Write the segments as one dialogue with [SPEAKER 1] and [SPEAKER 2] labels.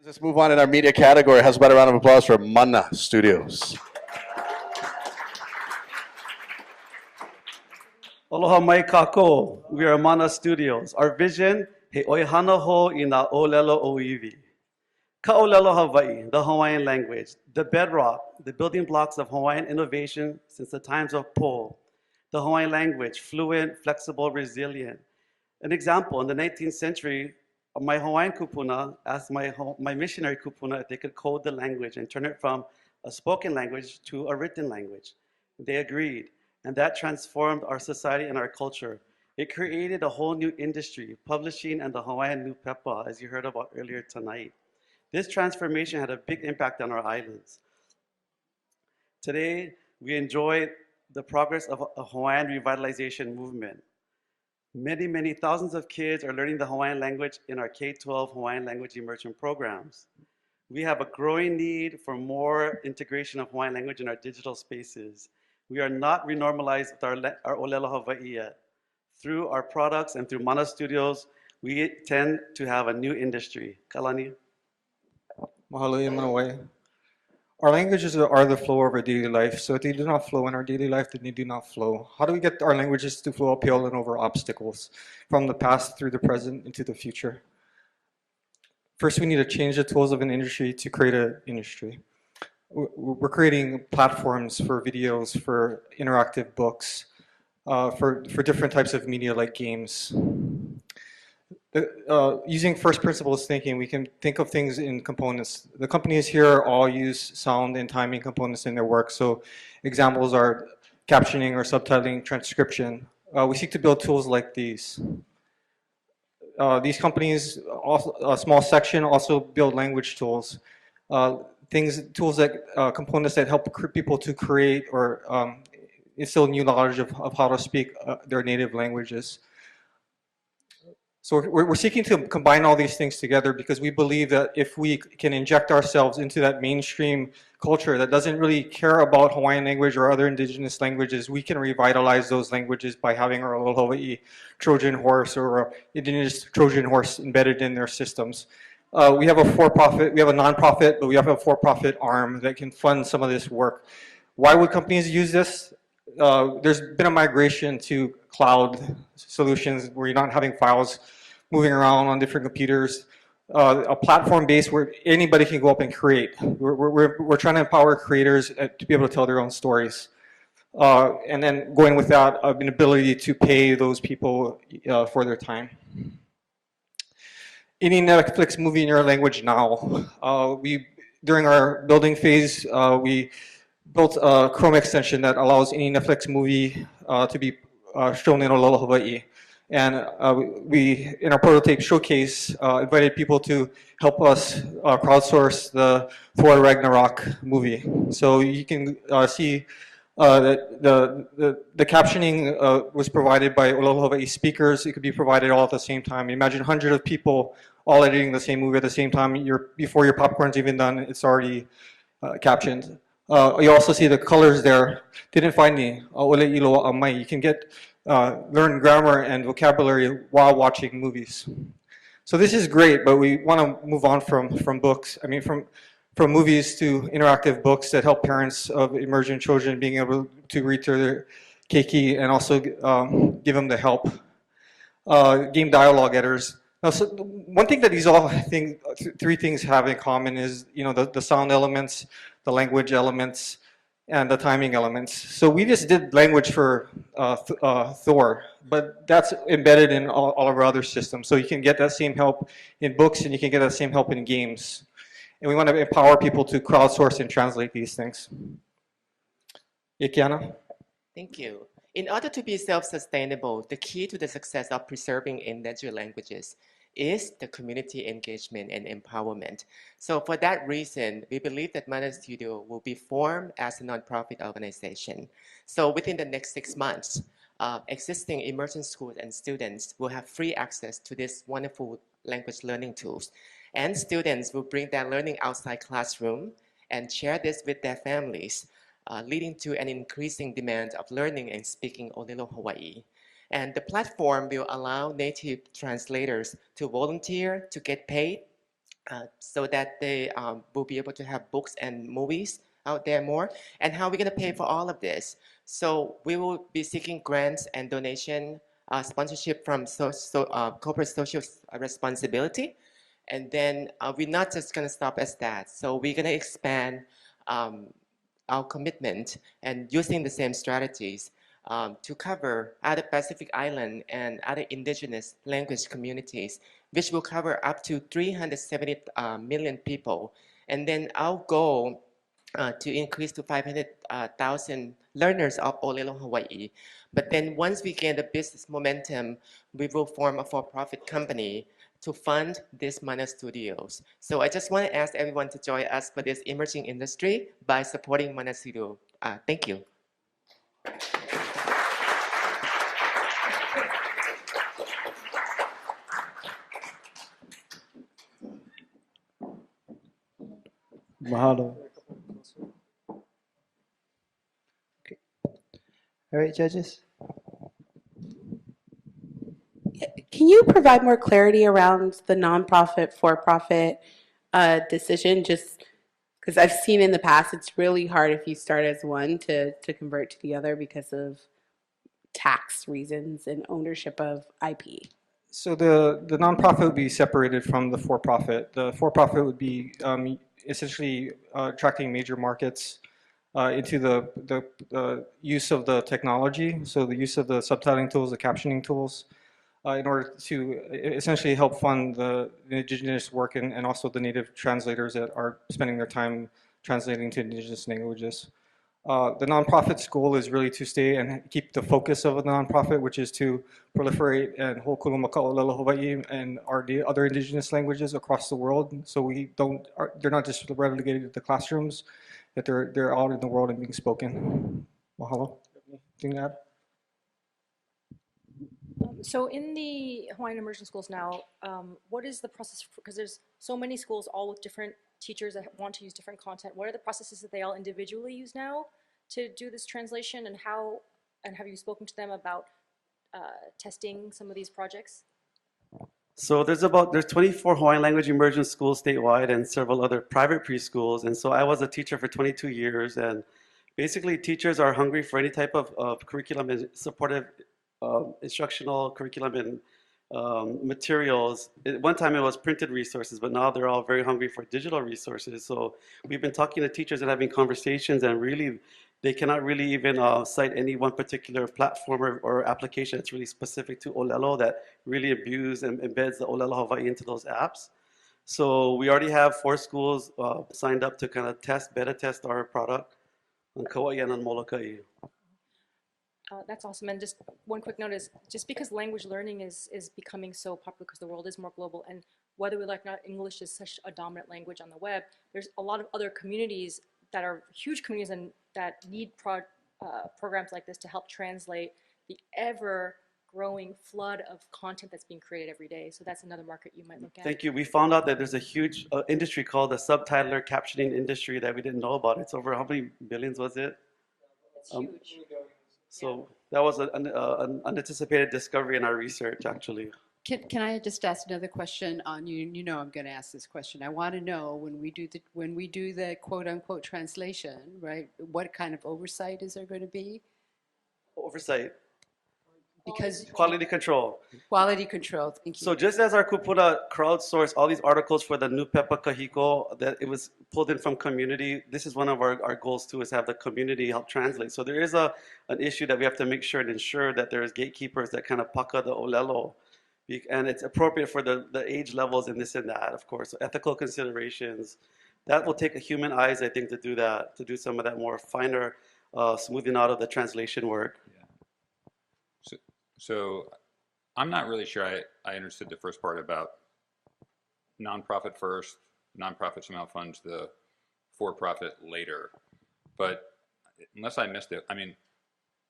[SPEAKER 1] Let's move on in our media category. How's about a round of applause for Mana Studios?
[SPEAKER 2] Aloha mai kako. We are Mana Studios. Our vision, he oihana ho ina olelo oiwi. Ka'olelo Hawaii, the Hawaiian language, the bedrock, the building blocks of Hawaiian innovation since the times of Po. The Hawaiian language, fluent, flexible, resilient. An example, in the 19th century, my Hawaiian kupuna asked my missionary kupuna if they could code the language and turn it from a spoken language to a written language. They agreed, and that transformed our society and our culture. It created a whole new industry, publishing and the Hawaiian New Pepa, as you heard about earlier tonight. This transformation had a big impact on our islands. Today, we enjoy the progress of a Hawaiian revitalization movement. Many thousands of kids are learning the Hawaiian language in our K-12 Hawaiian language immersion programs. We have a growing need for more integration of Hawaiian language in our digital spaces. We are not renormalized with our Olelo Hawaii yet. Through our products and through Mana Studios, we tend to have a new industry. Kalani?
[SPEAKER 3] Mahalo i Manawai. Our languages are the flow of our daily life, so if they do not flow in our daily life, then they do not flow. How do we get our languages to flow uphill and over obstacles, from the past through the present into the future? First, we need to change the tools of an industry to create an industry. We're creating platforms for videos, for interactive books, for different types of media like games. Using first principles thinking, we can think of things in components. The companies here all use sound and timing components in their work. So examples are captioning or subtitling, transcription. We seek to build tools like these. These companies, also, a small section, also build language tools. Tools that, components that help people to create or instill new knowledge of how to speak their native languages. So we're seeking to combine all these things together because we believe that if we can inject ourselves into that mainstream culture that doesn't really care about Hawaiian language or other indigenous languages, we can revitalize those languages by having our little Hawaii Trojan horse or indigenous Trojan horse embedded in their systems. We have a nonprofit, but we have a for-profit arm that can fund some of this work. Why would companies use this? There's been a migration to cloud solutions where you're not having files moving around on different computers. A platform base where anybody can go up and create. We're trying to empower creators to be able to tell their own stories. And then going with that, an ability to pay those people for their time. Any Netflix movie in your language now. During our building phase, we built a Chrome extension that allows any Netflix movie to be shown in Olelo Hawaii. And we, in our prototype showcase, invited people to help us crowdsource the Thor Ragnarok movie. So you can see that the captioning was provided by Olelo Hawaii speakers. It could be provided all at the same time. Imagine hundreds of people all editing the same movie at the same time. Before your popcorn's even done, it's already captioned. You also see the colors there. Didn't find any. You can learn grammar and vocabulary while watching movies. So this is great, but we want to move on from books. I mean, from movies to interactive books that help parents of emerging children being able to read through their keiki and also give them the help. Game dialogue editors. Now, so one thing that three things have in common is, the sound elements, the language elements, and the timing elements. So we just did language for Thor, but that's embedded in all of our other systems. So you can get that same help in books and you can get that same help in games. And we want to empower people to crowdsource and translate these things. Ikiana?
[SPEAKER 4] Thank you. In order to be self-sustainable, the key to the success of preserving endangered languages is the community engagement and empowerment. So for that reason, we believe that Mana Studio will be formed as a nonprofit organization. So within the next 6 months, existing immersion schools and students will have free access to this wonderful language learning tools. And students will bring their learning outside classroom and share this with their families, leading to an increasing demand of learning and speaking Olelo Hawaii. And the platform will allow native translators to volunteer, to get paid, so that they will be able to have books and movies out there more. And how are we going to pay for all of this? So we will be seeking grants and donation sponsorship from corporate social responsibility. And then we're not just going to stop as that. So we're going to expand our commitment and using the same strategies to cover other Pacific Island and other indigenous language communities, which will cover up to 370 million people. And then our goal to increase to 500,000 learners of Olelo, Hawaii. But then once we gain the business momentum, we will form a for-profit company to fund these Mana Studios. So I just want to ask everyone to join us for this emerging industry by supporting Mana Studio. Thank you.
[SPEAKER 5] Mahalo. Okay. All right, judges.
[SPEAKER 6] Can you provide more clarity around the nonprofit for-profit decision? Just because I've seen in the past, it's really hard if you start as one to convert to the other because of tax reasons and ownership of IP.
[SPEAKER 3] So the nonprofit would be separated from the for-profit. The for-profit would be essentially tracking major markets into the use of the technology, so the use of the subtitling tools, the captioning tools, in order to essentially help fund the indigenous work and also the native translators that are spending their time translating to indigenous languages. The nonprofit's goal is really to stay and keep the focus of the nonprofit, which is to proliferate and Hōkū Maka'olelo Hawaii and the other indigenous languages across the world. So they're not just relegated to the classrooms, that they're out in the world and being spoken. Mahalo. Anything to add?
[SPEAKER 7] So in the Hawaiian immersion schools now, what is the process? Because there's so many schools all with different teachers that want to use different content. What are the processes that they all individually use now to do this translation, and how? And have you spoken to them about testing some of these projects?
[SPEAKER 2] So there's 24 Hawaiian language immersion schools statewide and several other private preschools. And so I was a teacher for 22 years, and basically teachers are hungry for any type of curriculum and supportive instructional curriculum and materials. At one time it was printed resources, but now they're all very hungry for digital resources. So we've been talking to teachers and having conversations, and really they cannot really even cite any one particular platform or application that's really specific to Olelo that really imbues and embeds the Olelo Hawaii into those apps. So we already have 4 schools signed up to kind of beta test our product on Kauai and on Molokai.
[SPEAKER 7] That's awesome. And just one quick note is, just because language learning is becoming so popular because the world is more global, and whether we like or not, English is such a dominant language on the web, there's a lot of other communities that are huge communities and that need programs like this to help translate the ever-growing flood of content that's being created every day. So that's another market you might look at.
[SPEAKER 2] Thank you. We found out that there's a huge industry called the subtitler captioning industry that we didn't know about. It's over, how many billions was it?
[SPEAKER 7] It's huge.
[SPEAKER 2] So that was an unanticipated discovery in our research, actually.
[SPEAKER 8] Can I just ask another question on you? You know I'm going to ask this question. I want to know when we do the quote unquote translation, right? What kind of oversight is there going to be?
[SPEAKER 2] Oversight.
[SPEAKER 8] Because
[SPEAKER 2] Quality control.
[SPEAKER 8] quality control. Thank you.
[SPEAKER 2] So just as our kupuna crowdsourced all these articles for the new Pepa Kahiko, that it was pulled in from community, this is one of our goals too, is have the community help translate. So there is an issue that we have to make sure and ensure that there is gatekeepers that kind of paka the Olelo. And it's appropriate for the age levels and this and that, of course. So ethical considerations. That will take a human eyes, I think, to do that, to do some of that more finer smoothing out of the translation work.
[SPEAKER 9] So I'm not really sure I understood the first part about nonprofit first, nonprofit somehow funds the for-profit later. But unless I missed it, I mean,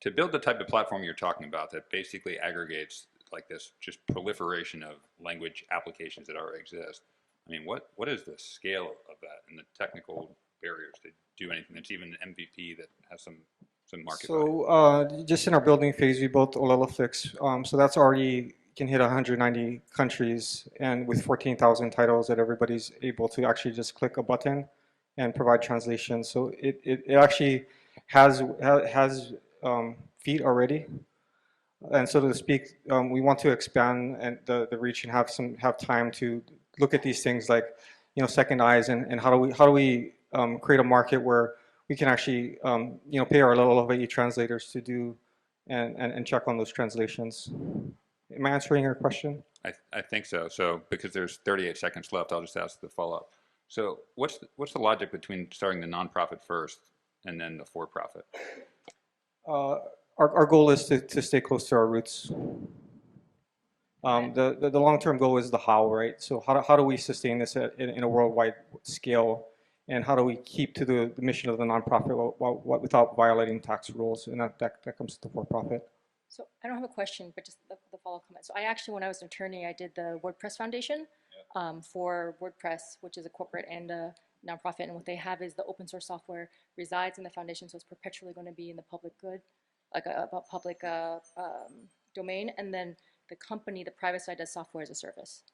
[SPEAKER 9] to build the type of platform you're talking about that basically aggregates like this just proliferation of language applications that already exist, I mean, what is the scale of that and the technical barriers to do anything that's even an MVP that has some market value?
[SPEAKER 3] So just in our building phase, we built Olelo Fix. So that's already can hit 190 countries, and with 14,000 titles that everybody's able to actually just click a button and provide translation. So it actually has feet already. And so to speak, we want to expand and the reach and have time to look at these things like, second eyes, and how do we create a market where we can actually pay our little Hawaii translators to do and check on those translations. Am I answering your question?
[SPEAKER 9] I think so. So because there's 38 seconds left, I'll just ask the follow-up. So what's the logic between starting the nonprofit first and then the for-profit?
[SPEAKER 3] Our goal is to stay close to our roots. The long-term goal is the how, right? So how do we sustain this in a worldwide scale, and how do we keep to the mission of the nonprofit without violating tax rules? And that comes to the for-profit.
[SPEAKER 7] So I don't have a question, but just the follow-up comment. So I actually, when I was an attorney, I did the WordPress Foundation for WordPress, which is a corporate and a nonprofit. And what they have is the open source software resides in the foundation, so it's perpetually going to be in the public good, like a public domain. And then the company, the private side, does software as a service.